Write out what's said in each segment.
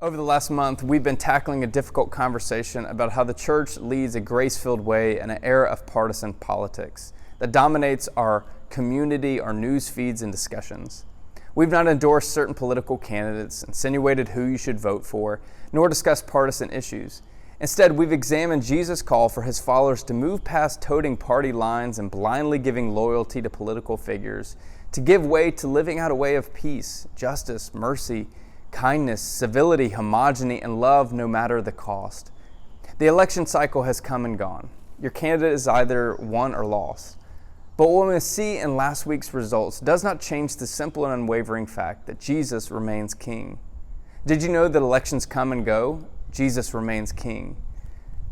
Over the last month, we've been tackling a difficult conversation about how the church leads a grace-filled way in an era of partisan politics that dominates our community, our news feeds, and discussions. We've not endorsed certain political candidates, insinuated who you should vote for, nor discussed partisan issues. Instead, we've examined Jesus' call for his followers to move past toting party lines and blindly giving loyalty to political figures, to give way to living out a way of peace, justice, mercy, kindness, civility, homogeny, and love no matter the cost. The election cycle has come and gone. Your candidate is either won or lost. But what we see in last week's results does not change the simple and unwavering fact that Jesus remains king. Did you know that elections come and go? Jesus remains king.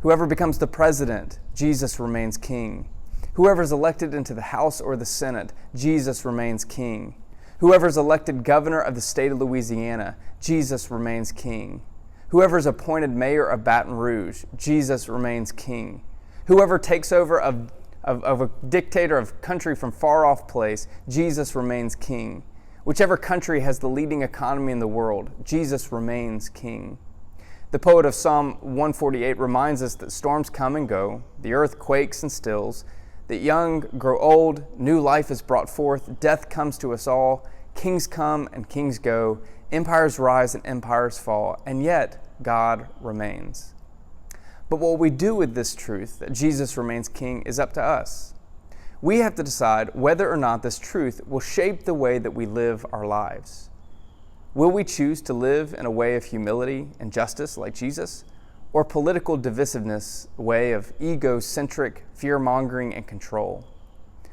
Whoever becomes the president, Jesus remains king. Whoever is elected into the House or the Senate, Jesus remains king. Whoever is elected governor of the state of Louisiana, Jesus remains king. Whoever is appointed mayor of Baton Rouge, Jesus remains king. Whoever takes over of a dictator of country from far off place, Jesus remains king. Whichever country has the leading economy in the world, Jesus remains king. The poet of Psalm 148 reminds us that storms come and go, the earth quakes and stills, that young grow old, new life is brought forth, death comes to us all, kings come and kings go, empires rise and empires fall, and yet God remains. But what we do with this truth, that Jesus remains king, is up to us. We have to decide whether or not this truth will shape the way that we live our lives. Will we choose to live in a way of humility and justice like Jesus, or political divisiveness, a way of egocentric fear-mongering and control?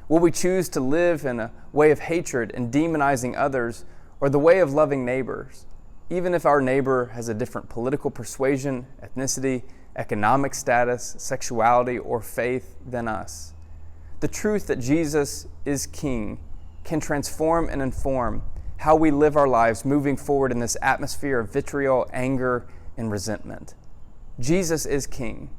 Will we choose to live in a way of hatred and demonizing others, or the way of loving neighbors, even if our neighbor has a different political persuasion, ethnicity, economic status, sexuality, or faith than us? The truth that Jesus is king can transform and inform how we live our lives moving forward in this atmosphere of vitriol, anger, and resentment. Jesus is king.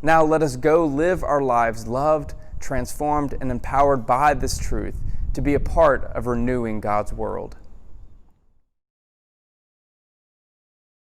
Now let us go live our lives loved, transformed, and empowered by this truth to be a part of renewing God's world.